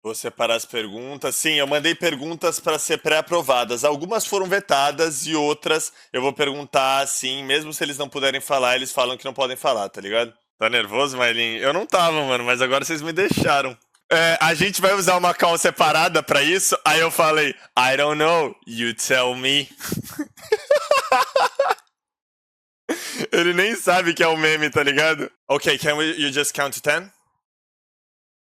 Vou separar as perguntas. Sim, eu mandei perguntas para ser pré-aprovadas. Algumas foram vetadas e outras eu vou perguntar assim, mesmo se eles não puderem falar, eles falam que não podem falar, tá ligado? Tá nervoso, Mylon? Eu não tava, mano, mas agora vocês me deixaram. A gente vai usar uma call separada pra isso? Aí eu falei, I don't know, you tell me. Ele nem sabe que é um meme, tá ligado? Okay, you just count to 10?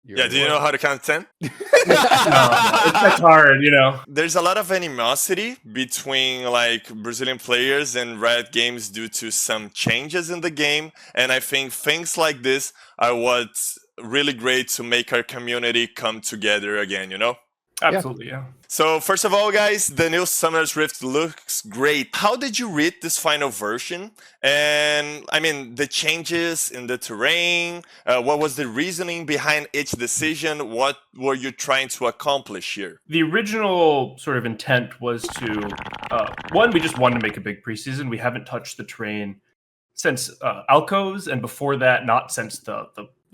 Yeah, do you know how to count 10? No, it's hard, you know. There's a lot of animosity between like Brazilian players and Riot Games due to some changes in the game, and I think things like this are what's really great to make our community come together again, you know? Absolutely, yeah. So first of all, guys, the new Summer's Rift looks great. How did you read this final version? And I mean, the changes in the terrain, what was the reasoning behind each decision? What were you trying to accomplish here? The original sort of intent was to, one, we just wanted to make a big preseason. We haven't touched the terrain since Alcos, and before that, not since the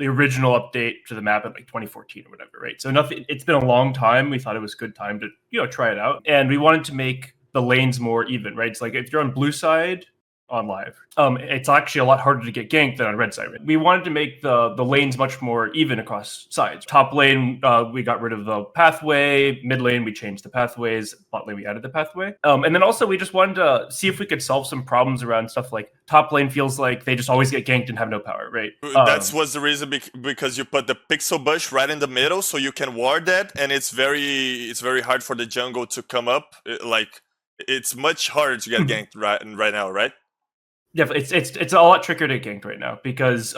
original update to the map in like 2014 or whatever, right? So nothing. It's been a long time. We thought it was a good time to try it out, and we wanted to make the lanes more even, right? It's like if you're on blue side on live, it's actually a lot harder to get ganked than on red side. Right? We wanted to make the lanes much more even across sides. Top lane, we got rid of the pathway. Mid lane, we changed the pathways. Bot lane, we added the pathway. And then also we just wanted to see if we could solve some problems around stuff like top lane feels like they just always get ganked and have no power, right? That was the reason because you put the pixel bush right in the middle, so you can ward that, and it's very hard for the jungle to come up. It's much harder to get ganked right now, right? Yeah, it's a lot trickier to get ganked right now because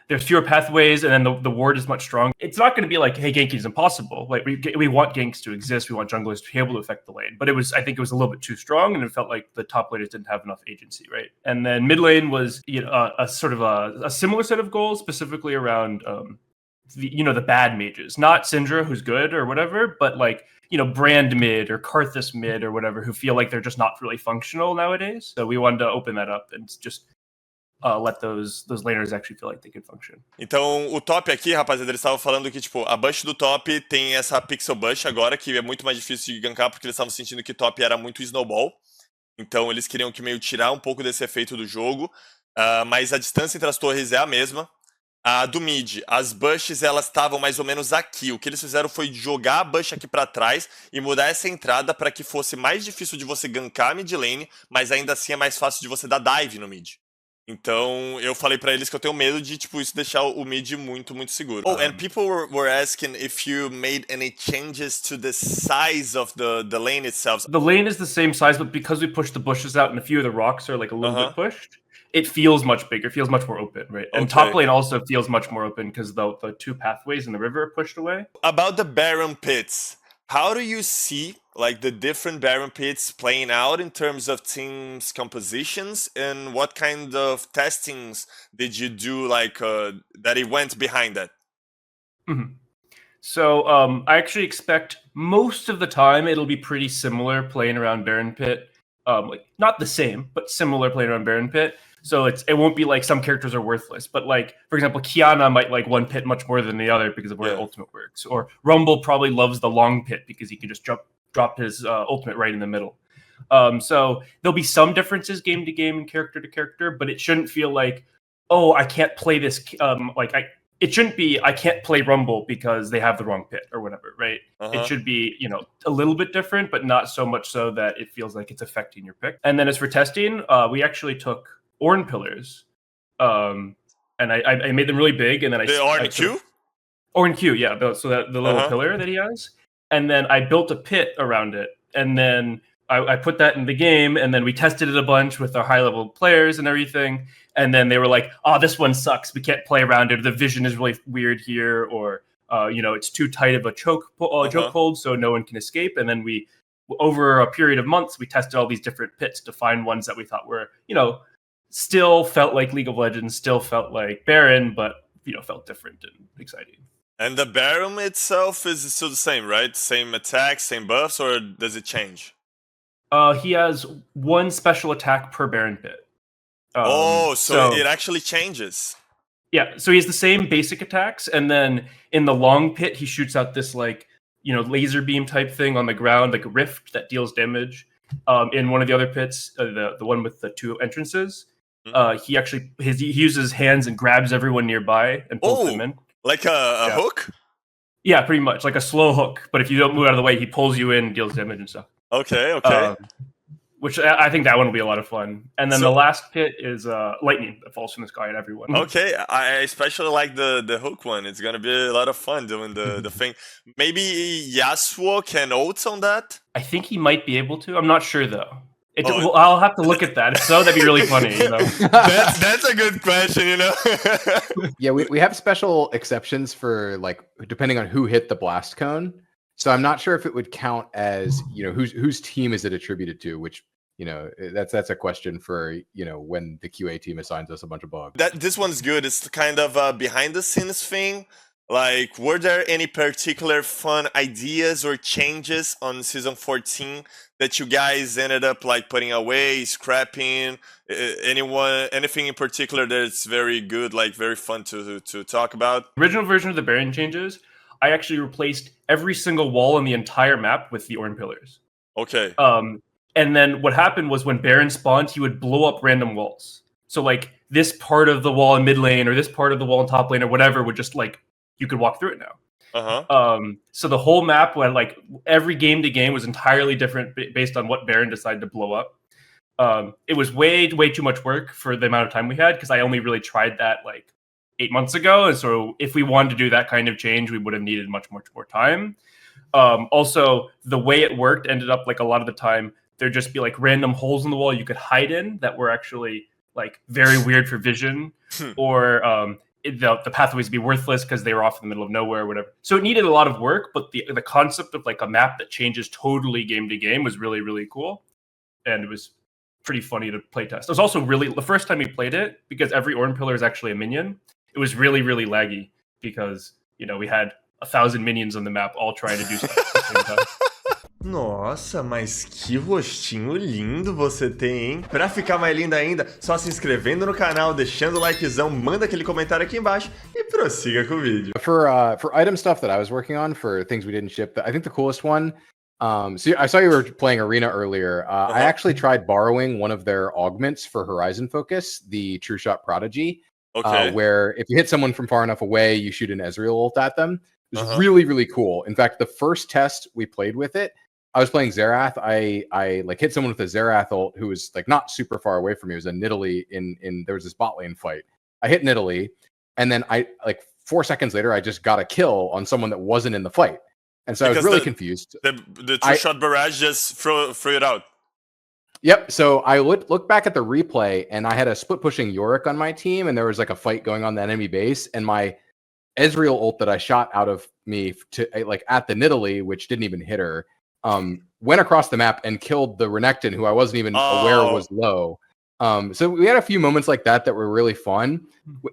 there's fewer pathways, and then the ward is much stronger. It's not going to be like, hey, ganking is impossible. Like we want ganks to exist, we want junglers to be able to affect the lane. But I think it was a little bit too strong, and it felt like the top laners didn't have enough agency, right? And then mid lane was a sort of a similar set of goals, specifically around the bad mages, not Syndra, who's good or whatever, but like Brand mid or Karthus mid or whatever, who feel like they're just not really functional nowadays. So we wanted to open that up and just let those laners actually feel like they could function. Então, o top aqui, rapaziada, eles estavam falando que, tipo, a bush do top tem essa pixel bush agora, que é muito mais difícil de gankar, porque eles estavam sentindo que top era muito snowball. Então, eles queriam que meio tirar um pouco desse efeito do jogo, mas a distância entre as torres é a mesma. A do mid, as bushes, elas estavam mais ou menos aqui. O que eles fizeram foi jogar a bush aqui pra trás e mudar essa entrada para que fosse mais difícil de você gankar a mid lane, mas ainda assim é mais fácil de você dar dive no mid. Então, eu falei pra eles que eu tenho medo de, tipo, isso deixar o mid muito, muito seguro. Oh, and people were asking if you made any changes to the size of the lane itself. The lane is the same size, but because we pushed the bushes out and a few of the rocks are like a little bit pushed, it feels much bigger, feels much more open, right? And top lane also feels much more open because the two pathways in the river are pushed away. About the Baron pits, how do you see like the different Baron pits playing out in terms of teams compositions, and what kind of testings did you do that it went behind that? So I actually expect most of the time it'll be pretty similar playing around Baron pit. Not the same, but similar playing around Baron pit. So it won't be like some characters are worthless, but like, for example, Kiana might like one pit much more than the other because of where the ultimate works. Or Rumble probably loves the long pit because he can just drop his ultimate right in the middle. So there'll be some differences game to game and character to character, but it shouldn't feel like, oh, I can't play this. It shouldn't be, I can't play Rumble because they have the wrong pit or whatever, right? It should be, a little bit different, but not so much so that it feels like it's affecting your pick. And then as for testing, we actually took Ornn pillars, and I made them really big, and then the Ornn Q? Ornn Q, yeah. So that the little pillar that he has, and then I built a pit around it, and then I put that in the game, and then we tested it a bunch with our high-level players and everything, and then they were like, "Oh, this one sucks. We can't play around it. The vision is really weird here, or it's too tight of a choke hold, so no one can escape." And then we, over a period of months, we tested all these different pits to find ones that we thought were, still felt like League of Legends, still felt like Baron, but felt different and exciting. And the Baron itself is still the same, right? Same attacks, same buffs, or does it change? He has one special attack per Baron pit. So it actually changes. Yeah, so he has the same basic attacks, and then in the long pit, he shoots out this like laser beam type thing on the ground, like a rift that deals damage. In one of the other pits, the one with the 2 entrances, he uses his hands and grabs everyone nearby and pulls them in. Like a hook? Yeah, pretty much like a slow hook. But if you don't move out of the way, he pulls you in and deals damage and stuff. Okay. Which I think that one will be a lot of fun. And then the last pit is lightning that falls from the sky at everyone. Okay, I especially like the hook one. It's gonna be a lot of fun doing the thing. Maybe Yasuo can ult on that? I think he might be able to. I'm not sure though. I'll have to look at that. If so, that'd be really funny. That's a good question. Yeah, we have special exceptions for like depending on who hit the blast cone. So I'm not sure if it would count as whose team is it attributed to, which that's a question for when the QA team assigns us a bunch of bugs. This one's good. It's kind of a behind the scenes thing. Like, were there any particular fun ideas or changes on season 14 that you guys ended up like putting away, scrapping? Anything in particular that's very good, like very fun to talk about? Original version of the Baron changes, I actually replaced every single wall in the entire map with the Orn pillars. Okay. And then what happened was when Baron spawned, he would blow up random walls. So like this part of the wall in mid lane or this part of the wall in top lane or whatever would just like, you could walk through it now. So the whole map, when like every game to game was entirely different based on what Baron decided to blow up. It was way too much work for the amount of time we had because I only really tried that like 8 months ago. And so if we wanted to do that kind of change, we would have needed much more time. Also, the way it worked ended up like a lot of the time, there'd just be like random holes in the wall you could hide in that were actually like very weird for vision, or the pathways would be worthless because they were off in the middle of nowhere or whatever. So it needed a lot of work, but the concept of like a map that changes totally game to game was really, really cool. And it was pretty funny to play test. It was also really, the first time we played it, because every Orn pillar is actually a minion, it was really, really laggy because, we had 1,000 minions on the map all trying to do stuff at the same time. Nossa, mas que rostinho lindo você tem, hein? Pra ficar mais linda ainda, só se inscrevendo no canal, deixando o likezão, manda aquele comentário aqui embaixo e prossiga com o vídeo. For item stuff that I was working on, for things we didn't ship, I think the coolest one, so I saw you were playing Arena earlier. I actually tried borrowing one of their augments for Horizon Focus, the True Shot Prodigy, where if you hit someone from far enough away, you shoot an Ezreal ult at them. It was really, really cool. In fact, the first test we played with it, I was playing Xerath. I like hit someone with a Xerath ult who was like not super far away from me. It was a Nidalee in there was this bot lane fight. I hit Nidalee, and then I like 4 seconds later I just got a kill on someone that wasn't in the fight. And so I was really confused. The True Shot Barrage just threw it out. Yep. So I look back at the replay, and I had a split pushing Yorick on my team, and there was like a fight going on the enemy base, and my Ezreal ult that I shot out of me to like at the Nidalee, which didn't even hit her, went across the map and killed the Renekton, who I wasn't even aware was low. So we had a few moments like that were really fun.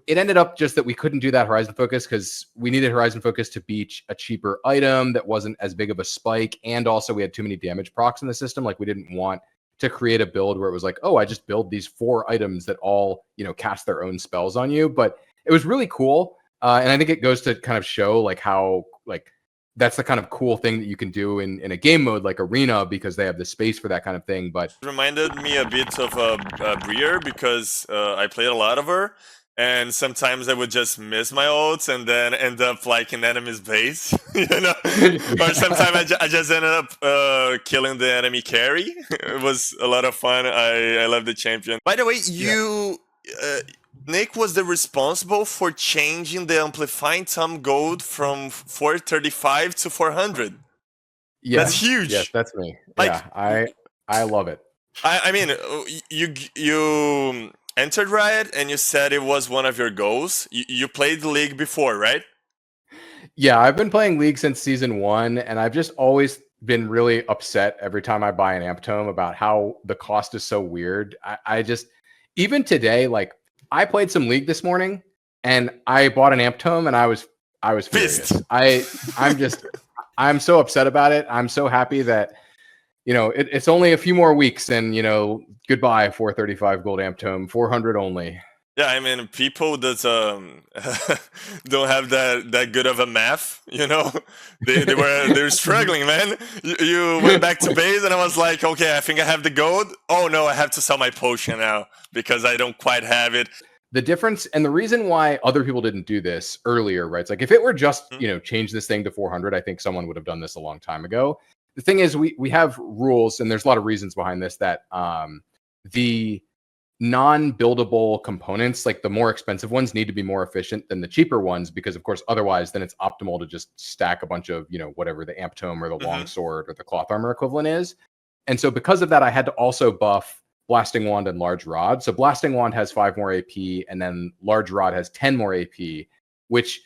It ended up just that we couldn't do that Horizon Focus because we needed Horizon Focus to beat a cheaper item that wasn't as big of a spike, and also we had too many damage procs in the system. Like we didn't want to create a build where it was like, oh, I just build these 4 items that all cast their own spells on you. But it was really cool. And I think it goes to kind of show like how like that's the kind of cool thing that you can do in a game mode like Arena because they have the space for that kind of thing. But it reminded me a bit of Briar because I played a lot of her, and sometimes I would just miss my ults and then end up like in enemy's base, or sometimes I just ended up killing the enemy carry. It was a lot of fun. I love the champion. By the way, Nick was the responsible for changing the Amplifying Tom Gold from 435 to 400. Yeah, that's huge. Yes, that's me. Like, yeah, I love it. I mean, you entered Riot and you said it was one of your goals. You played the league before, right? Yeah, I've been playing League since season 1, and I've just always been really upset every time I buy an Amp Tome about how the cost is so weird. I just, even today, like, I played some League this morning, and I bought an Amp Tome, and I was furious. I'm so upset about it. I'm so happy that, it's only a few more weeks, and, goodbye 435 gold Amp Tome, 400 only. Yeah, I mean, people that don't have that good of a math, they're struggling, man. You went back to base, and I was like, okay, I think I have the gold. Oh no, I have to sell my potion now because I don't quite have it. The difference and the reason why other people didn't do this earlier, right? It's like if it were just, change this thing to 400, I think someone would have done this a long time ago. The thing is, we have rules, and there's a lot of reasons behind this, that the non-buildable components, like the more expensive ones, need to be more efficient than the cheaper ones, because of course otherwise then it's optimal to just stack a bunch of whatever the amp tome or the longsword or the cloth armor equivalent is. And so because of that, I had to also buff Blasting Wand and Large Rod. So Blasting Wand has 5 more AP, and then Large Rod has 10 more AP, which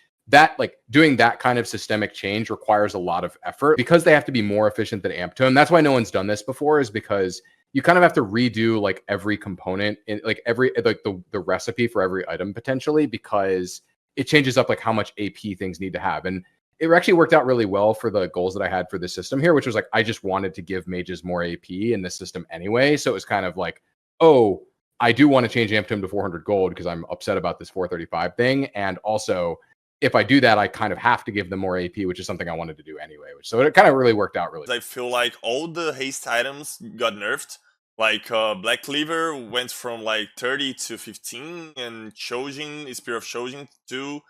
doing that kind of systemic change requires a lot of effort because they have to be more efficient than amp tome. That's why no one's done this before, is because you kind of have to redo like every component in like every the recipe for every item potentially, because it changes up like how much AP things need to have. And it actually worked out really well for the goals that I had for the system here, which was like I just wanted to give mages more AP in this system anyway. So it was kind of like, oh, I do want to change amp tome to 400 gold because I'm upset about this 435 thing. And also, if I do that, I kind of have to give them more AP, which is something I wanted to do anyway. So it kind of really worked out really well. I feel like all the haste items got nerfed. Like Black Cleaver went from like 30 to 15, and Shojin, Spear of Shojin 2.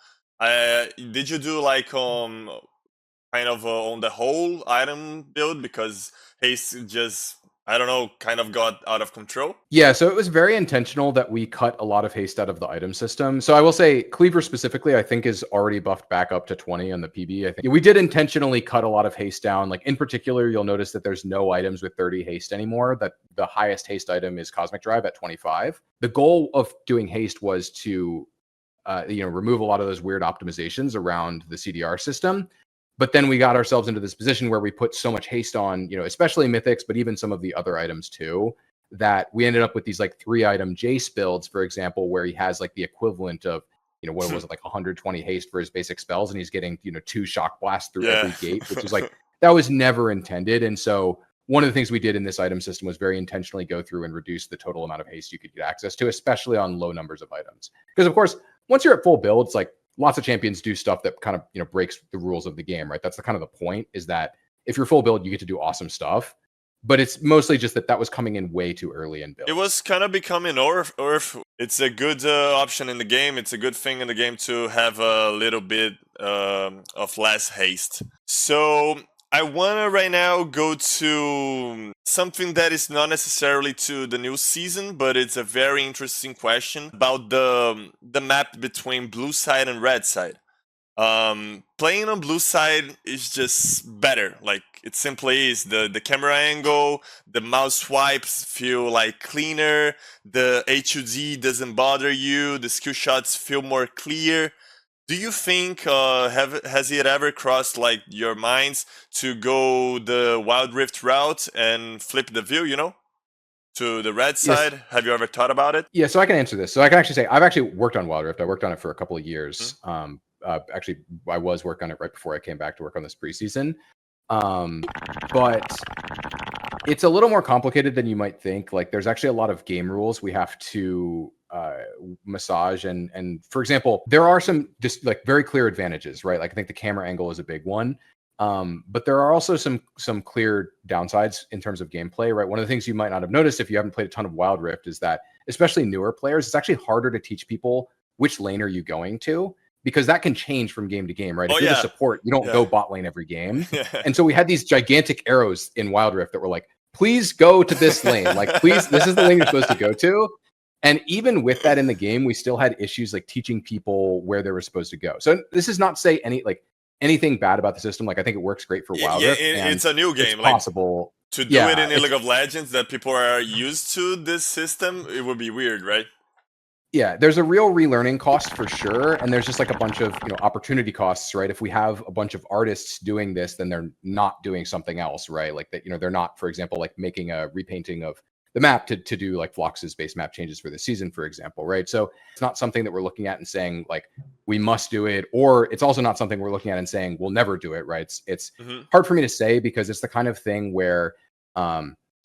Did you do like kind of on the whole item build, because haste just, I don't know, kind of got out of control? Yeah, so it was very intentional that we cut a lot of haste out of the item system. So I will say Cleaver specifically, I think, is already buffed back up to 20 on the PB. I think we did intentionally cut a lot of haste down. Like in particular, you'll notice that there's no items with 30 haste anymore. That the highest haste item is Cosmic Drive at 25. The goal of doing haste was to remove a lot of those weird optimizations around the CDR system. But then we got ourselves into this position where we put so much haste on, especially Mythics, but even some of the other items too, that we ended up with these like 3-item Jace builds, for example, where he has like the equivalent of, what was it, like 120 haste for his basic spells, and he's getting, 2 shock blasts through every gate, which is like, that was never intended. And so one of the things we did in this item system was very intentionally go through and reduce the total amount of haste you could get access to, especially on low numbers of items. Because of course, once you're at full build, it's like, lots of champions do stuff that kind of, breaks the rules of the game, right? That's the kind of the point, is that if you're full build, you get to do awesome stuff. But it's mostly just that was coming in way too early in build. It was kind of becoming Earth. It's a good option in the game. It's a good thing in the game to have a little bit of less haste. So I want to right now go to something that is not necessarily to the new season, but it's a very interesting question about the map between blue side and red side. Playing on blue side is just better. Like, it simply is. The camera angle, the mouse swipes feel like cleaner, the HUD doesn't bother you, the skill shots feel more clear. Do you think, has it ever crossed like your minds to go the Wild Rift route and flip the view, to the red side? Yes. Have you ever thought about it? Yeah, so I can answer this. So I can actually say I've actually worked on Wild Rift. I worked on it for a couple of years. Actually, I was working on it right before I came back to work on this preseason. But it's a little more complicated than you might think. Like, there's actually a lot of game rules we have to massage, and for example, there are some just like very clear advantages, right? Like, I think the camera angle is a big one, but there are also some clear downsides in terms of gameplay, right? One of the things you might not have noticed if you haven't played a ton of Wild Rift is that, especially newer players, it's actually harder to teach people which lane are you going to, because that can change from game to game, right? If you're the support, you don't go bot lane every game. And so we had these gigantic arrows in Wild Rift that were like, please go to this lane. Like, please, this is the lane you're supposed to go to. And even with that in the game, we still had issues like teaching people where they were supposed to go. So this is not to say anything bad about the system. Like, I think it works great for Wild Rift. It's a new game. It's possible to do it in League of Legends that people are used to this system. It would be weird, right? Yeah, there's a real relearning cost for sure, and there's just like a bunch of opportunity costs, right? If we have a bunch of artists doing this, then they're not doing something else, right? Like that, they're not, for example, like making a repainting of the map to do like Phlox's base map changes for the season, for example, right? So it's not something that we're looking at and saying like we must do it, or it's also not something we're looking at and saying we'll never do it, right? It's hard for me to say, because it's the kind of thing where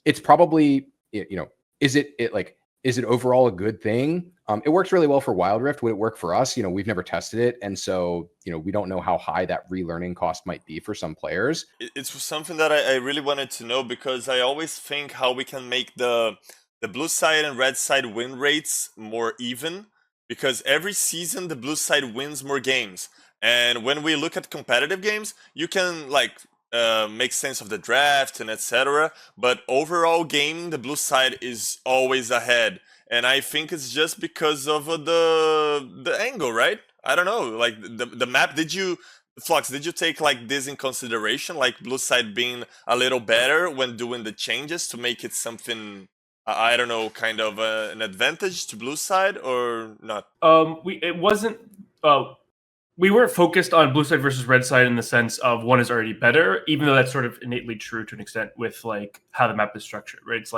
it's probably is it like is it overall a good thing? It works really well for Wild Rift. Would it work for us? We've never tested it, and so we don't know how high that relearning cost might be for some players. It's something that I really wanted to know, because I always think how we can make the blue side and red side win rates more even, because every season the blue side wins more games. And when we look at competitive games, you can make sense of the draft and etc. But overall gaming, the blue side is always ahead. And I think it's just because of the angle, right? I don't know. Like the map, Flux, did you take this in consideration? Like blue side being a little better when doing the changes to make it something, I don't know, kind of an advantage to blue side, or not? We weren't focused on blue side versus red side in the sense of one is already better, even though that's sort of innately true to an extent with how the map is structured, right? It's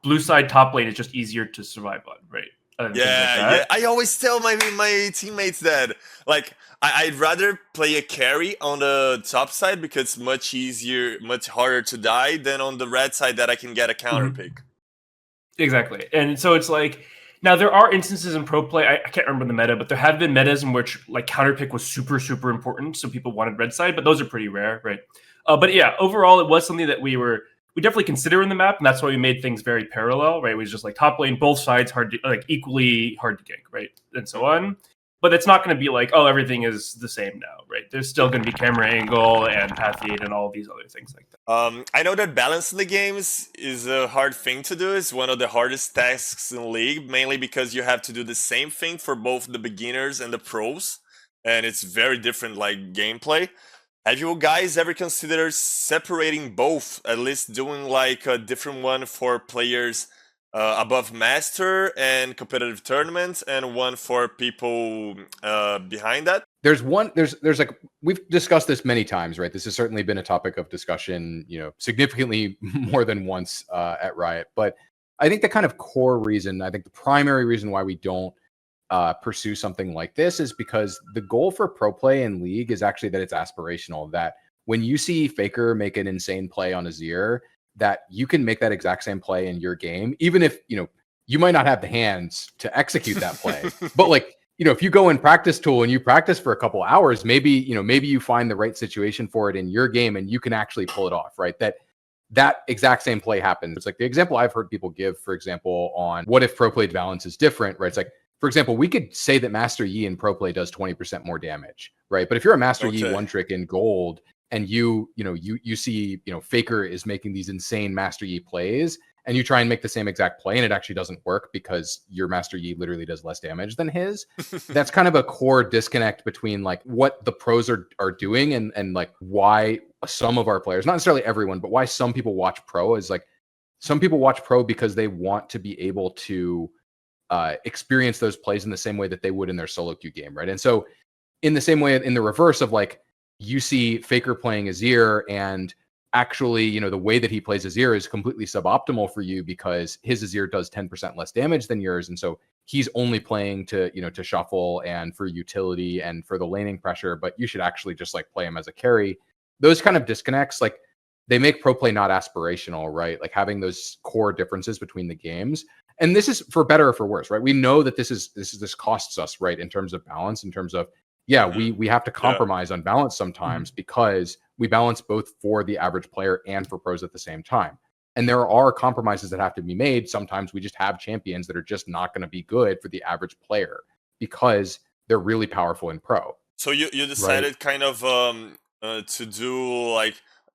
blue side top lane is just easier to survive on, right? Yeah. I always tell my teammates that I'd rather play a carry on the top side because it's much easier, much harder to die than on the red side that I can get a counter pick. Exactly, and so it's now there are instances in pro play. I can't remember the meta, but there have been metas in which counter pick was super important, so people wanted red side, but those are pretty rare, right? But yeah, overall it was something that we definitely consider in the map, and that's why we made things very parallel, right? It was just top lane, both sides equally hard to gank, right, and so on. But it's not going to be everything is the same now, right? There's still going to be camera angle and path aid and all these other things like that. I know that balancing the games is a hard thing to do. It's one of the hardest tasks in League, mainly because you have to do the same thing for both the beginners and the pros, and it's very different gameplay. Have you guys ever considered separating both, at least doing a different one for players above master and competitive tournaments, and one for people behind that? There's we've discussed this many times, right? This has certainly been a topic of discussion, significantly more than once at Riot. But I think the kind of core reason, I think the primary reason why we don't pursue something like this is because the goal for pro play in League is actually that it's aspirational, that when you see Faker make an insane play on Azir, that you can make that exact same play in your game, even if you might not have the hands to execute that play. But if you go in practice tool and you practice for a couple hours, maybe you find the right situation for it in your game and you can actually pull it off, right? That exact same play happens. It's the example I've heard people give, for example, on what if pro play balance is different, right? It's for example, we could say that Master Yi in pro play does 20% more damage, right? But if you're a Master Yi one trick in gold and you see Faker is making these insane Master Yi plays, and you try and make the same exact play and it actually doesn't work because your Master Yi literally does less damage than his, that's kind of a core disconnect between what the pros are doing and why some of our players, not necessarily everyone, but why some people watch pro is some people watch pro because they want to be able to experience those plays in the same way that they would in their solo queue game, right? And so in the same way, in the reverse of you see Faker playing Azir, and actually, the way that he plays Azir is completely suboptimal for you because his Azir does 10% less damage than yours. And so he's only playing to shuffle and for utility and for the laning pressure, but you should actually just play him as a carry. Those kind of disconnects, they make pro play not aspirational, right? Having those core differences between the games. And this is for better or for worse, right? We know that this costs us, right? In terms of balance, in terms of, we have to compromise on balance sometimes because we balance both for the average player and for pros at the same time. And there are compromises that have to be made. Sometimes we just have champions that are just not going to be good for the average player because they're really powerful in pro. So you decided, right, kind of to do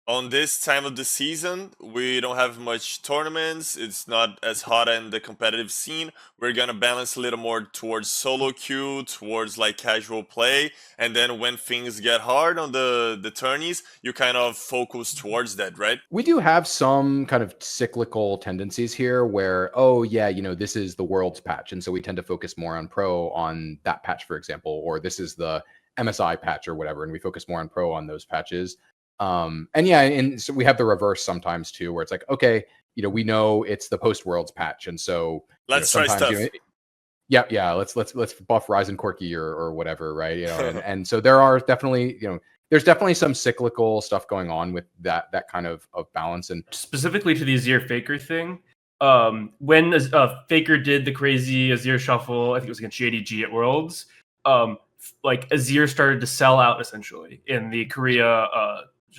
on this time of the season, we don't have much tournaments. It's not as hot in the competitive scene. We're going to balance a little more towards solo queue, towards casual play. And then when things get hard on the tourneys, you kind of focus towards that, right? We do have some kind of cyclical tendencies here where, this is the world's patch. And so we tend to focus more on pro on that patch, for example, or this is the MSI patch or whatever. And we focus more on pro on those patches. And so we have the reverse sometimes too, where it's okay, we know it's the post worlds patch, and so let's try stuff. Let's buff Ryzen Corki or whatever, right? And so there are definitely there's definitely some cyclical stuff going on with that kind of balance. And specifically to the Azir Faker thing, when Faker did the crazy Azir shuffle, I think it was against JDG at Worlds, like Azir started to sell out essentially in the Korea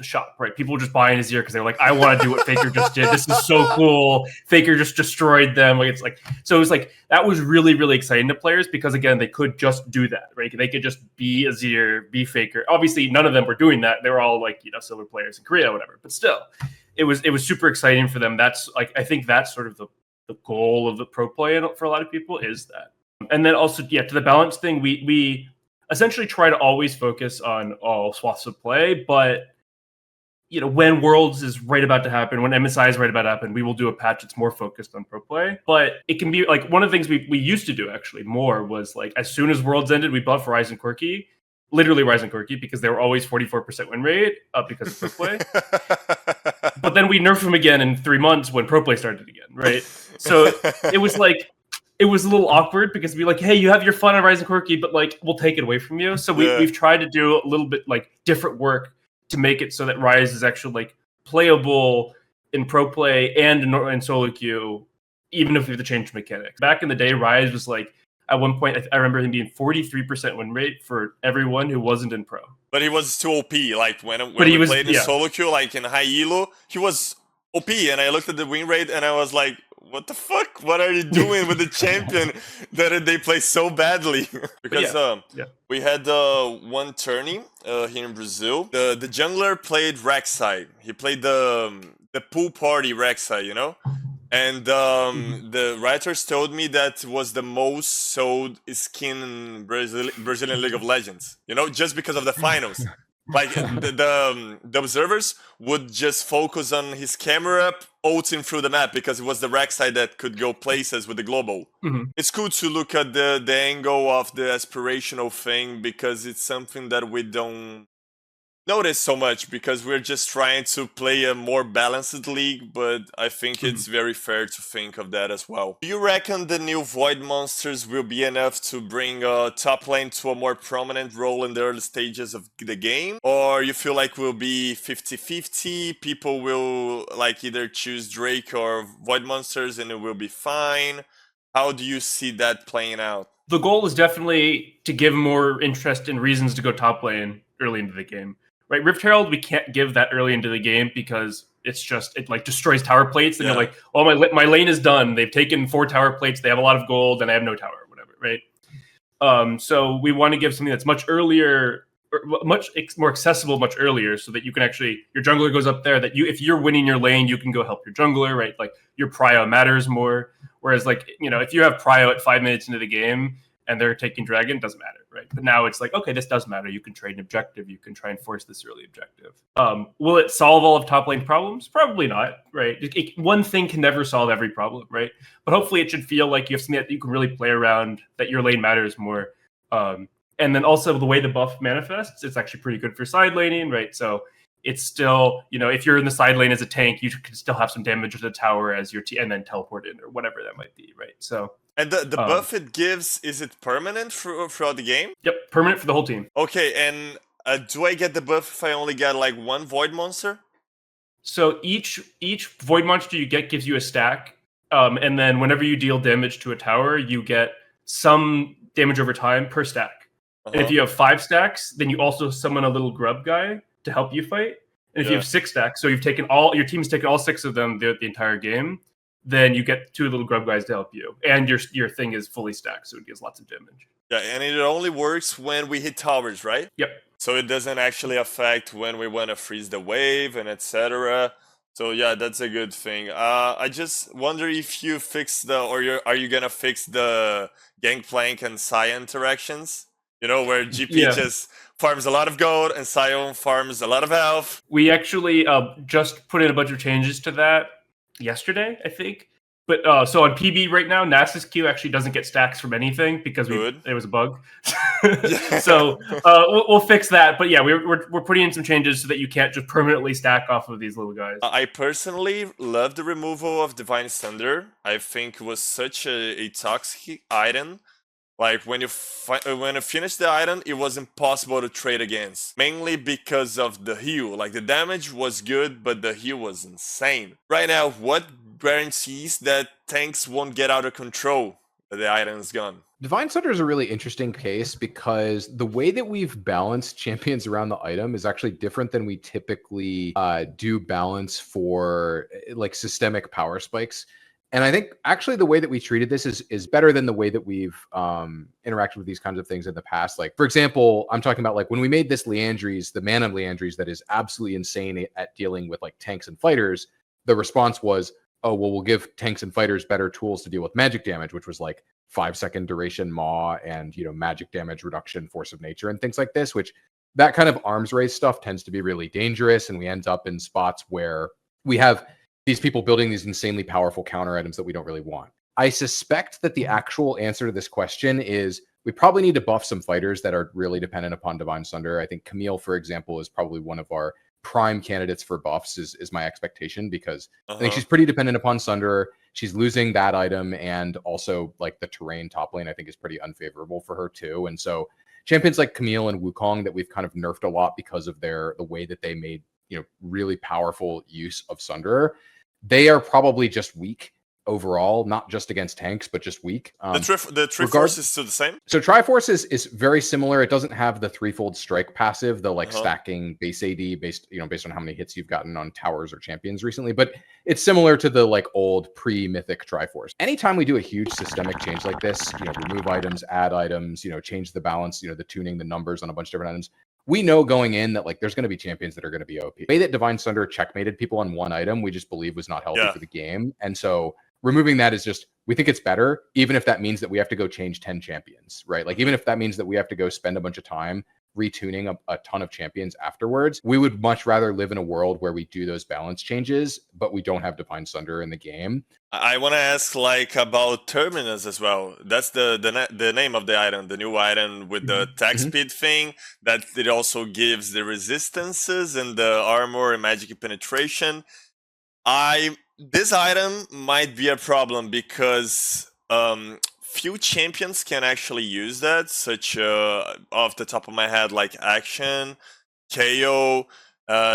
shop, right? People were just buying Azir because they were like, I want to do what Faker just did. This is so cool. Faker just destroyed them. Like, it's like, so it was like, that was really, really exciting to players because again, they could just do that, right? They could just be Azir, be Faker. Obviously, none of them were doing that. They were all like, silver players in Korea or whatever, but still, it was super exciting for them. That's like, I think that's sort of the goal of the pro play for a lot of people is that. And then also, to the balance thing, we essentially try to always focus on all swaths of play, but when Worlds is right about to happen, when MSI is right about to happen, we will do a patch that's more focused on pro play. But it can be like one of the things we used to do actually more was like as soon as Worlds ended, we buff Rise and Quirky, literally Rise and Quirky, because they were always 44% win rate because of pro play. But then we nerf them again in 3 months when pro play started again, right? So it was like it was a little awkward because we'd be like, hey, you have your fun on Rise and Quirky, but like we'll take it away from you. So we've tried to do a little bit like different work to make it so that Rise is actually like playable in pro play and in solo queue, even if we have to change mechanics. Back in the day, Rise was like, at one point, I remember him being 43% win rate for everyone who wasn't in pro. But he was too OP. Like when we played in solo queue, like in high elo, he was OP. And I looked at the win rate and I was like, what the fuck? What are you doing with the champion that they play so badly? Because we had one tourney here in Brazil. The jungler played Rek'Sai. He played the pool party Rek'Sai, And the writers told me that was the most sold skin in Brazilian League of Legends. Just because of the finals. Like the observers would just focus on his camera ulting through the map because it was the Rek'Sai that could go places with the global. Mm-hmm. It's cool to look at the angle of the aspirational thing because it's something that we don't notice so much because we're just trying to play a more balanced league, but I think it's very fair to think of that as well. Do you reckon the new Void Monsters will be enough to bring top lane to a more prominent role in the early stages of the game? Or you feel like we'll be 50-50, people will like either choose Drake or Void Monsters and it will be fine? How do you see that playing out? The goal is definitely to give more interest and reasons to go top lane early into the game. Right, Rift Herald, we can't give that early into the game because it like destroys tower plates. And you're like, oh, my lane is done. They've taken 4 tower plates. They have a lot of gold, and I have no tower, whatever. Right. So we want to give something that's much earlier, or much more accessible, much earlier, so that you can actually your jungler goes up there. That if you're winning your lane, you can go help your jungler. Right, like your prio matters more. Whereas like if you have prio at 5 minutes into the game and they're taking dragon, it doesn't matter, right? But now it's like, okay, this does matter. You can trade an objective. You can try and force this early objective. Will it solve all of top lane problems? Probably not, right? One thing can never solve every problem, right? But hopefully it should feel like you have something that you can really play around, that your lane matters more. And then also the way the buff manifests, it's actually pretty good for side laning, right? So it's still, if you're in the side lane as a tank, you can still have some damage to the tower as your and then teleport in or whatever that might be, right? So. And the buff it gives, is it permanent throughout the game? Yep, permanent for the whole team. Okay, and do I get the buff if I only get like one Void Monster? So each Void Monster you get gives you a stack, and then whenever you deal damage to a tower, you get some damage over time per stack. And if you have 5 stacks, then you also summon a little grub guy to help you fight. And if you have 6 stacks, so your team's taken all 6 of them the entire game, then you get 2 little grub guys to help you. And your thing is fully stacked, so it gives lots of damage. Yeah, and it only works when we hit towers, right? Yep. So it doesn't actually affect when we want to freeze the wave and etc. So yeah, that's a good thing. I just wonder if you fix are you gonna fix the Gangplank and Sion interactions? Where GP just farms a lot of gold and Sion farms a lot of health. We actually just put in a bunch of changes to that yesterday, I think. But so on PB right now, Nasus Q actually doesn't get stacks from anything because it was a bug. So we'll fix that. But yeah, we're putting in some changes so that you can't just permanently stack off of these little guys. I personally love the removal of Divine Thunder. I think it was such a toxic item. Like when you finish the item, it was impossible to trade against. Mainly because of the heal. Like the damage was good, but the heal was insane. Right now, what guarantees that tanks won't get out of control that the item is gone? Divine Sunder is a really interesting case because the way that we've balanced champions around the item is actually different than we typically do balance for like systemic power spikes. And I think actually the way that we treated this is better than the way that we've interacted with these kinds of things in the past. Like, for example, I'm talking about like when we made this Leandries, the mana Leandries that is absolutely insane at dealing with like tanks and fighters, the response was, oh, well, we'll give tanks and fighters better tools to deal with magic damage, which was like 5-second duration Maw and, you know, magic damage reduction, force of nature and things like this, which that kind of arms race stuff tends to be really dangerous. And we end up in spots where we have these people building these insanely powerful counter items that we don't really want. I suspect that the actual answer to this question is we probably need to buff some fighters that are really dependent upon Divine Sunder. I think Camille, for example, is probably one of our prime candidates for buffs is my expectation, because I think she's pretty dependent upon Sunder. She's losing that item, and also like the terrain top lane I think is pretty unfavorable for her too. And so champions like Camille and Wukong that we've kind of nerfed a lot because of the way that they made, you know, really powerful use of Sunder, they are probably just weak overall, not just against tanks, but just weak. The Triforce is still the same? So Triforce is very similar. It doesn't have the threefold strike passive, the like stacking base AD based on how many hits you've gotten on towers or champions recently, but it's similar to the like old pre-mythic Triforce. Anytime we do a huge systemic change like this, you know, remove items, add items, you know, change the balance, you know, the tuning, the numbers on a bunch of different items, we know going in that like there's going to be champions that are going to be OP. The way that Divine Sunder checkmated people on one item, we just believe was not healthy for the game. And so removing that is just, we think it's better, even if that means that we have to go change 10 champions, right? Like even if that means that we have to go spend a bunch of time retuning a ton of champions afterwards, we would much rather live in a world where we do those balance changes, but we don't have Divine Sunder in the game. I want to ask like about Terminus as well. That's the name of the item, the new item with the attack speed thing, that it also gives the resistances and the armor and magic penetration. This item might be a problem because few champions can actually use that, such off the top of my head like Action, KO.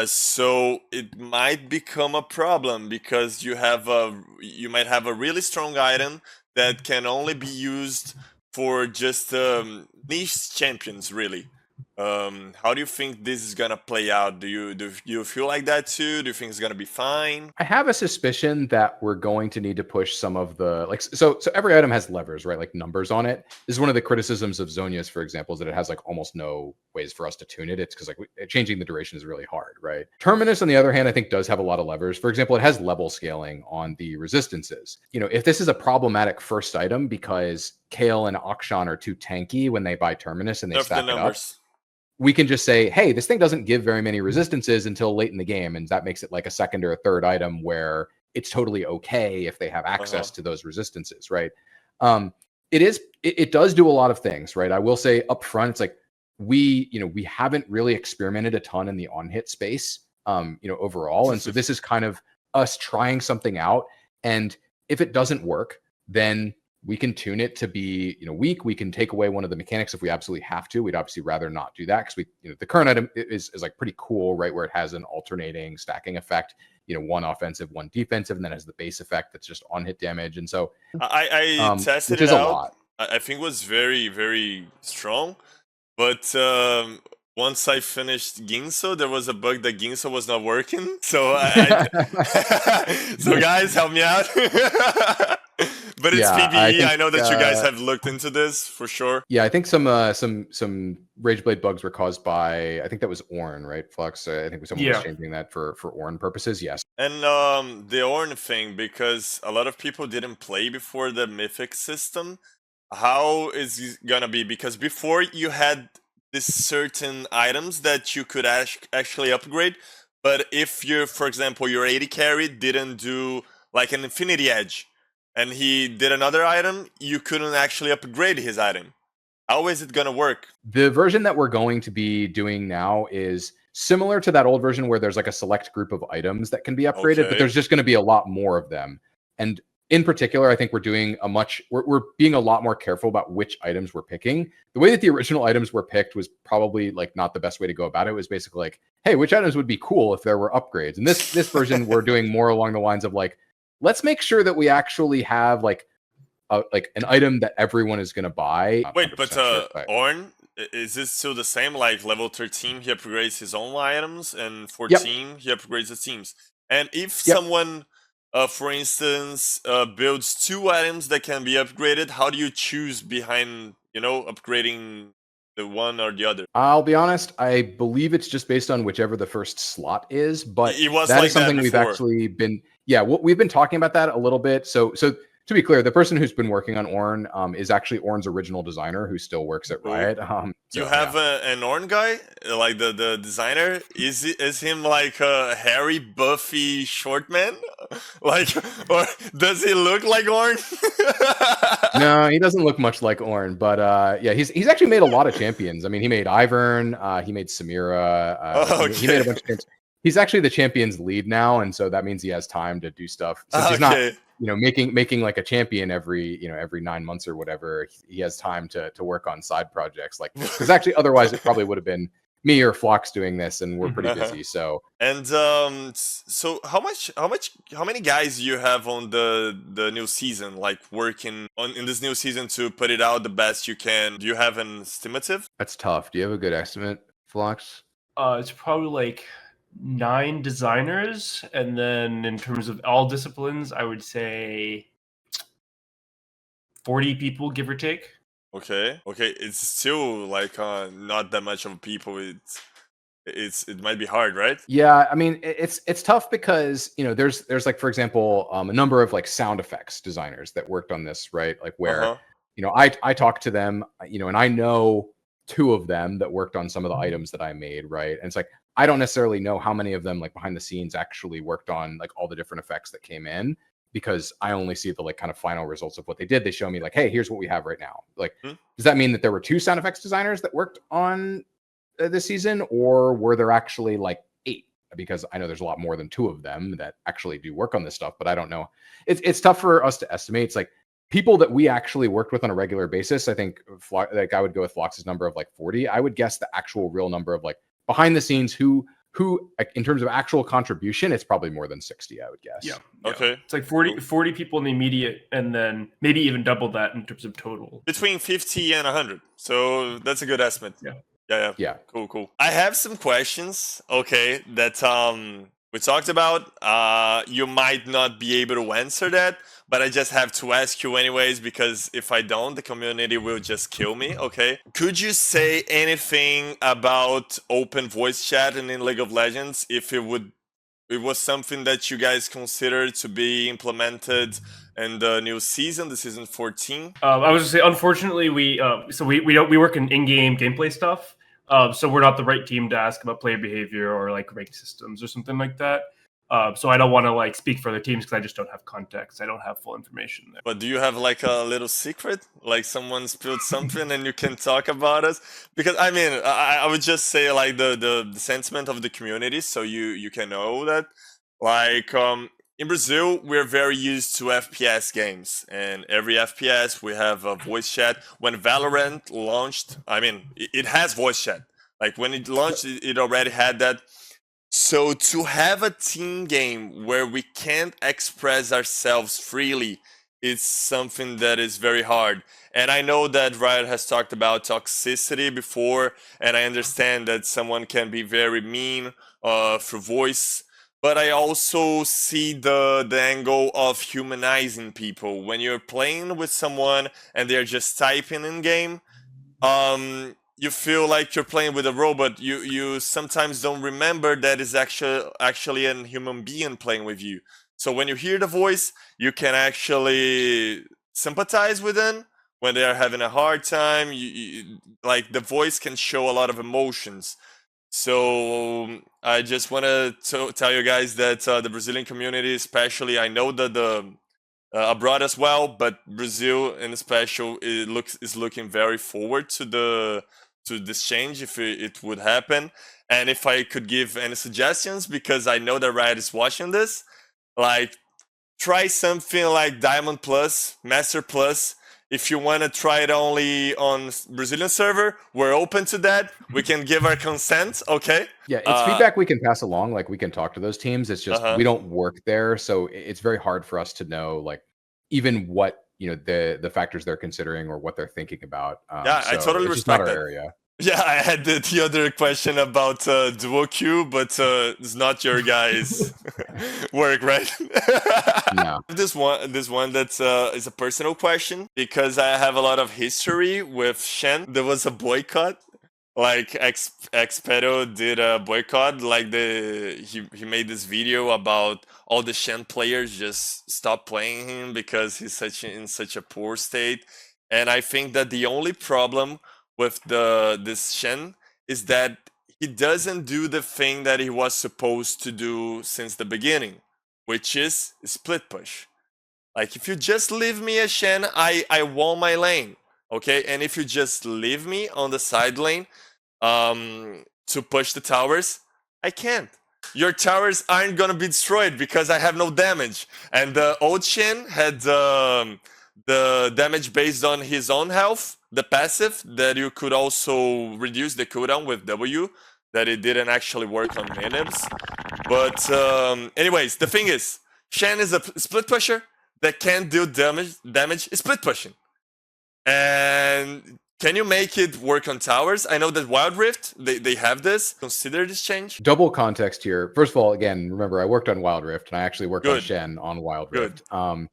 So it might become a problem because you might have a really strong item that can only be used for just niche champions, really. How do you think this is gonna play out? Do you feel like that too? Do you think it's gonna be fine? I have a suspicion that we're going to need to push some of the so every item has levers, right? Like numbers on it. This is one of the criticisms of Zhonya's, for example, is that it has like almost no ways for us to tune it. It's because like changing the duration is really hard, right? Terminus, on the other hand, I think does have a lot of levers. For example, it has level scaling on the resistances. You know, if this is a problematic first item because Kale and Akshan are too tanky when they buy Terminus and they stack it up, we can just say, hey, this thing doesn't give very many resistances until late in the game. And that makes it like a second or a third item where it's totally okay if they have access to those resistances, right? It does do a lot of things, right? I will say up front, it's like we haven't really experimented a ton in the on-hit space, overall. And so this is kind of us trying something out. And if it doesn't work, then we can tune it to be, weak. We can take away one of the mechanics if we absolutely have to. We'd obviously rather not do that because the current item is like pretty cool, right? Where it has an alternating stacking effect, one offensive, one defensive, and then has the base effect that's just on hit damage. And so I tested it out. A lot. I think it was very, very strong. But once I finished Ginso, there was a bug that Ginso was not working. So so guys, help me out. But it's PvE. I know that you guys have looked into this for sure. Yeah, I think some Rageblade bugs were caused by, I think that was Ornn, right, Flux? I think someone was changing that for Ornn purposes. Yes. And the Ornn thing, because a lot of people didn't play before the Mythic system. How is it gonna be? Because before you had these certain items that you could actually upgrade, but if for example, your AD carry didn't do like an Infinity Edge, and he did another item, you couldn't actually upgrade his item. How is it going to work? The version that we're going to be doing now is similar to that old version where there's like a select group of items that can be upgraded, but there's just going to be a lot more of them. And in particular, I think we're doing we're being a lot more careful about which items we're picking. The way that the original items were picked was probably like not the best way to go about it. It was basically like, hey, which items would be cool if there were upgrades? And this version, we're doing more along the lines of like, let's make sure that we actually have like an item that everyone is going to buy. Wait, but Orn, is this still the same? Like level 13, he upgrades his own items, and 14, he upgrades the team's. And if someone, for instance, builds 2 items that can be upgraded, how do you choose behind, upgrading the one or the other? I'll be honest, I believe it's just based on whichever the first slot is, but it was that like is something that we've before. actually been, we've been talking about that a little bit. So to be clear, the person who's been working on Orn is actually Orn's original designer who still works at Riot. You have an Orn guy, like the designer. Is him like a hairy, buffy, short man? Like, or does he look like Orn? No, he doesn't look much like Orn, but he's actually made a lot of champions. I mean, he made Ivern, he made Samira, he made a bunch of champions. He's actually the champions lead now, and so that means he has time to do stuff. Since he's not, making like a champion every 9 months or whatever, he has time to work on side projects. Like, because actually, otherwise it probably would have been me or Flox doing this, and we're pretty busy. So so how many guys do you have on the new season, like working in this new season to put it out the best you can? Do you have an estimative? That's tough. Do you have a good estimate, Flox? It's probably like 9 designers, and then in terms of all disciplines, I would say 40 people, give or take. Okay, it's still like not that much of people. It might be hard, right? Yeah, I mean, it's tough because there's like, for example, a number of like sound effects designers that worked on this, right? Like where I talked to them, and I know 2 of them that worked on some of the items that I made, right? And it's like, I don't necessarily know how many of them like behind the scenes actually worked on like all the different effects that came in, because I only see the like kind of final results of what they did. They show me like, hey, here's what we have right now. Like, does that mean that there were 2 sound effects designers that worked on this season, or were there actually like 8? Because I know there's a lot more than 2 of them that actually do work on this stuff, but I don't know. It's tough for us to estimate. It's like people that we actually worked with on a regular basis. I think like I would go with Flox's number of like 40. I would guess the actual real number of like behind the scenes who in terms of actual contribution, it's probably more than 60, I would guess. Yeah. Okay. It's like 40 people in the immediate, and then maybe even double that in terms of total. Between 50 and 100. So that's a good estimate. Yeah. Cool. I have some questions, that we talked about. You might not be able to answer that, but I just have to ask you anyways, because if I don't, the community will just kill me, okay? Could you say anything about open voice chat in League of Legends, if it was something that you guys considered to be implemented in the new season, the season 14? I was gonna say, unfortunately, we work in in-game gameplay stuff, so we're not the right team to ask about player behavior or like rank systems or something like that. So I don't want to like speak for other teams because I just don't have context. I don't have full information there. But do you have like a little secret, like someone spilled something and you can talk about it? Because I mean, I would just say like the sentiment of the community, so you can know that. Like in Brazil, we're very used to FPS games, and every FPS we have a voice chat. When Valorant launched, I mean, it has voice chat. Like when it launched, it already had that. So to have a team game where we can't express ourselves freely, it's something that is very hard. And I know that Riot has talked about toxicity before, and I understand that someone can be very mean through voice. But I also see the angle of humanizing people. When you're playing with someone and they're just typing in game, you feel like you're playing with a robot. You sometimes don't remember that is actually a human being playing with you. So when you hear the voice, you can actually sympathize with them when they are having a hard time. Like the voice can show a lot of emotions. So I just want to tell you guys that the Brazilian community, especially, I know that the abroad as well, but Brazil in special is looking very forward to this change if it would happen. And if I could give any suggestions, because I know that Riot is watching this, like try something like Diamond Plus, Master Plus. If you want to try it only on Brazilian server, we're open to that. We can give our consent, okay? Yeah, it's feedback we can pass along. Like we can talk to those teams. It's just we don't work there, so it's very hard for us to know like even what the factors they're considering or what they're thinking about. Yeah, so I totally it's respect not that. our area. Yeah, I had the other question about duo queue, but it's not your guys' work, right? No. This one that's is a personal question because I have a lot of history with Shen. There was a boycott, like Xpedo did a boycott. Like he made this video about all the Shen players just stop playing him because he's in such a poor state. And I think that the only problem with this Shen is that he doesn't do the thing that he was supposed to do since the beginning, which is split push. Like if you just leave me a Shen, I won my lane, okay? And if you just leave me on the side lane to push the towers, I can't. Your towers aren't gonna be destroyed because I have no damage. And the old Shen had the damage based on his own health, the passive that you could also reduce the cooldown with W, that it didn't actually work on minims. But anyways, the thing is, Shen is a split pusher that can do damage split pushing. And can you make it work on towers? I know that Wild Rift, they have this. Consider this change. Double context here. First of all, again, remember I worked on Wild Rift and I actually worked on Shen on Wild Rift. And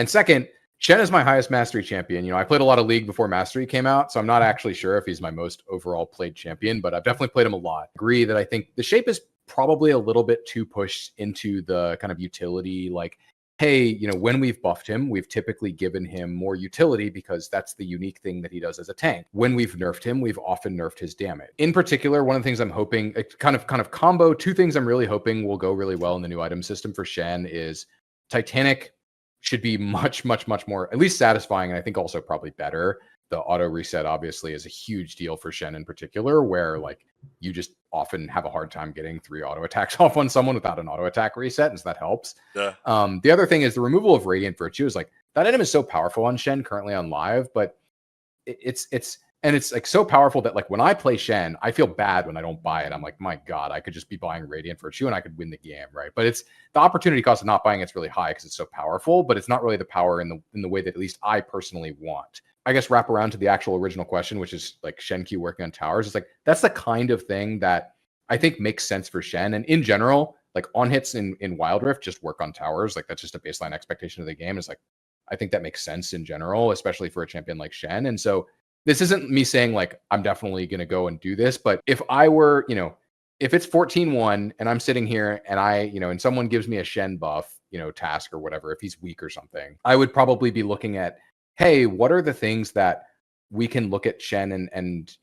second, Shen is my highest mastery champion. I played a lot of League before Mastery came out, so I'm not actually sure if he's my most overall played champion, but I've definitely played him a lot. Agree that I think the shape is probably a little bit too pushed into the kind of utility, like, hey, when we've buffed him, we've typically given him more utility because that's the unique thing that he does as a tank. When we've nerfed him, we've often nerfed his damage. In particular, one of the things I'm hoping, kind of combo, two things I'm really hoping will go really well in the new item system for Shen is Titanic should be much, much, much more, at least satisfying, and I think also probably better. The auto reset obviously is a huge deal for Shen in particular, where like you just often have a hard time getting 3 auto attacks off on someone without an auto attack reset, and so that helps. Yeah. The other thing is the removal of Radiant Virtue is like that item is so powerful on Shen currently on live, but it's like so powerful that like when I play Shen, I feel bad when I don't buy it. I'm like, my God, I could just be buying Radiant Virtue and I could win the game, right? But it's the opportunity cost of not buying it's really high because it's so powerful, but it's not really the power in the way that at least I personally want. I guess wrap around to the actual original question, which is like Shen Q working on towers. It's like that's the kind of thing that I think makes sense for Shen. And in general, like on hits in Wild Rift, just work on towers. Like that's just a baseline expectation of the game. It's like I think that makes sense in general, especially for a champion like Shen. And so this isn't me saying like I'm definitely going to go and do this, but if I were, if it's 14-1 and I'm sitting here and and someone gives me a Shen buff, task or whatever, if he's weak or something, I would probably be looking at, hey, what are the things that we can look at Shen and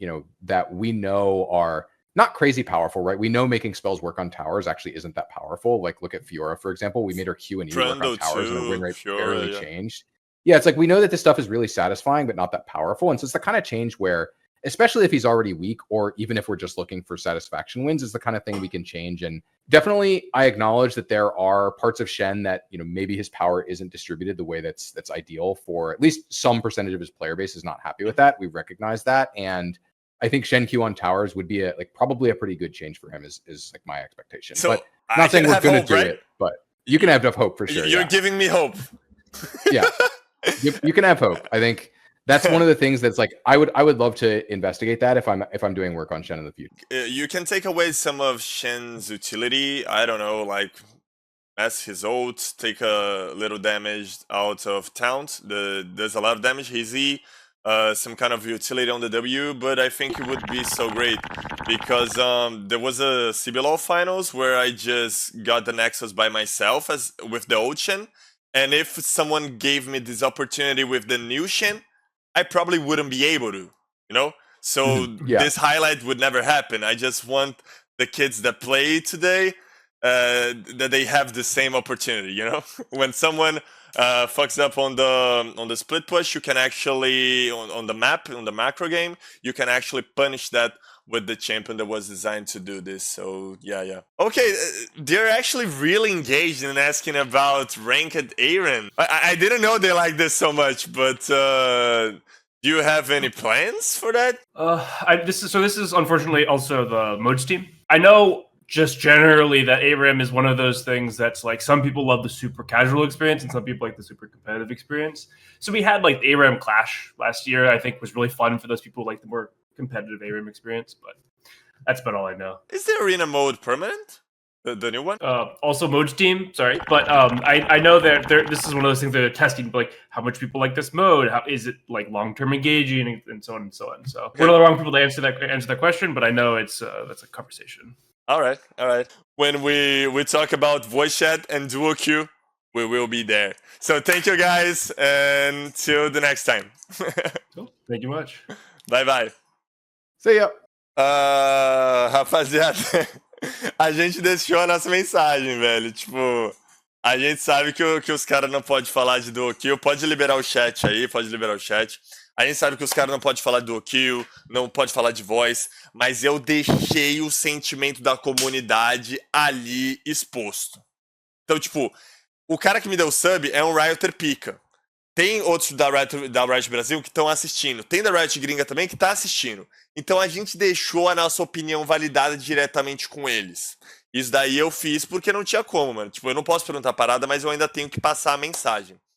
that we know are not crazy powerful, right? We know making spells work on towers actually isn't that powerful. Like look at Fiora, for example. We made her Q and E work on towers and the win rate barely changed. Yeah, it's like we know that this stuff is really satisfying, but not that powerful. And so it's the kind of change where, especially if he's already weak, or even if we're just looking for satisfaction wins, is the kind of thing we can change. And definitely, I acknowledge that there are parts of Shen that maybe his power isn't distributed the way that's ideal for at least some percentage of his player base is not happy with that. We recognize that, and I think Shen Q on towers would be probably a pretty good change for him. Is like my expectation. So but I'm not saying we're going to do right? it, but you can have hope for sure. You're giving me hope. Yeah. You can have hope. I think that's one of the things that's like I would love to investigate that if I'm doing work on Shen in the future. You can take away some of Shen's utility. I don't know, like mess his ult, take a little damage out of taunt. There's a lot of damage. His E, some kind of utility on the W, but I think it would be so great because there was a CBLOL finals where I just got the Nexus by myself with the old Shen. And if someone gave me this opportunity with the new Shen, I probably wouldn't be able to, So this highlight would never happen. I just want the kids that play today that they have the same opportunity, When someone fucks up on the split push, you can actually on the map, on the macro game, you can actually punish that with the champion that was designed to do this. So yeah. Okay, they're actually really engaged in asking about ranked Aaron. I didn't know they like this so much, but do you have any plans for that? This is unfortunately also the modes team. I know just generally that ARAM is one of those things that's like some people love the super casual experience and some people like the super competitive experience. So we had like ARAM Clash last year. I think was really fun for those people who like the more competitive ARAM experience, but that's about all I know. Is the arena mode permanent? The new one? Also modes team, sorry, but I know that this is one of those things that they're testing, like how much people like this mode, how is it like long-term engaging, and so on and so on. So we're not the wrong people to answer that question, but I know it's that's a conversation. All right. When we talk about voice chat and duo queue, we will be there. So thank you guys, and till the next time. Cool. Thank you much. Bye. See ya. Rapaziada, a gente deixou a nossa mensagem, velho. Tipo, a gente sabe que os caras não podem falar de duo kill. Pode liberar o chat aí, A gente sabe que os caras não podem falar de duo kill, não pode falar de voice, mas eu deixei o sentimento da comunidade ali exposto. Então, tipo, o cara que me deu sub é um Rioter pica. Tem outros da Riot Brasil que estão assistindo. Tem da Riot Gringa também que tá assistindo. Então a gente deixou a nossa opinião validada diretamente com eles. Isso daí eu fiz porque não tinha como, mano. Tipo, eu não posso perguntar a parada, mas eu ainda tenho que passar a mensagem.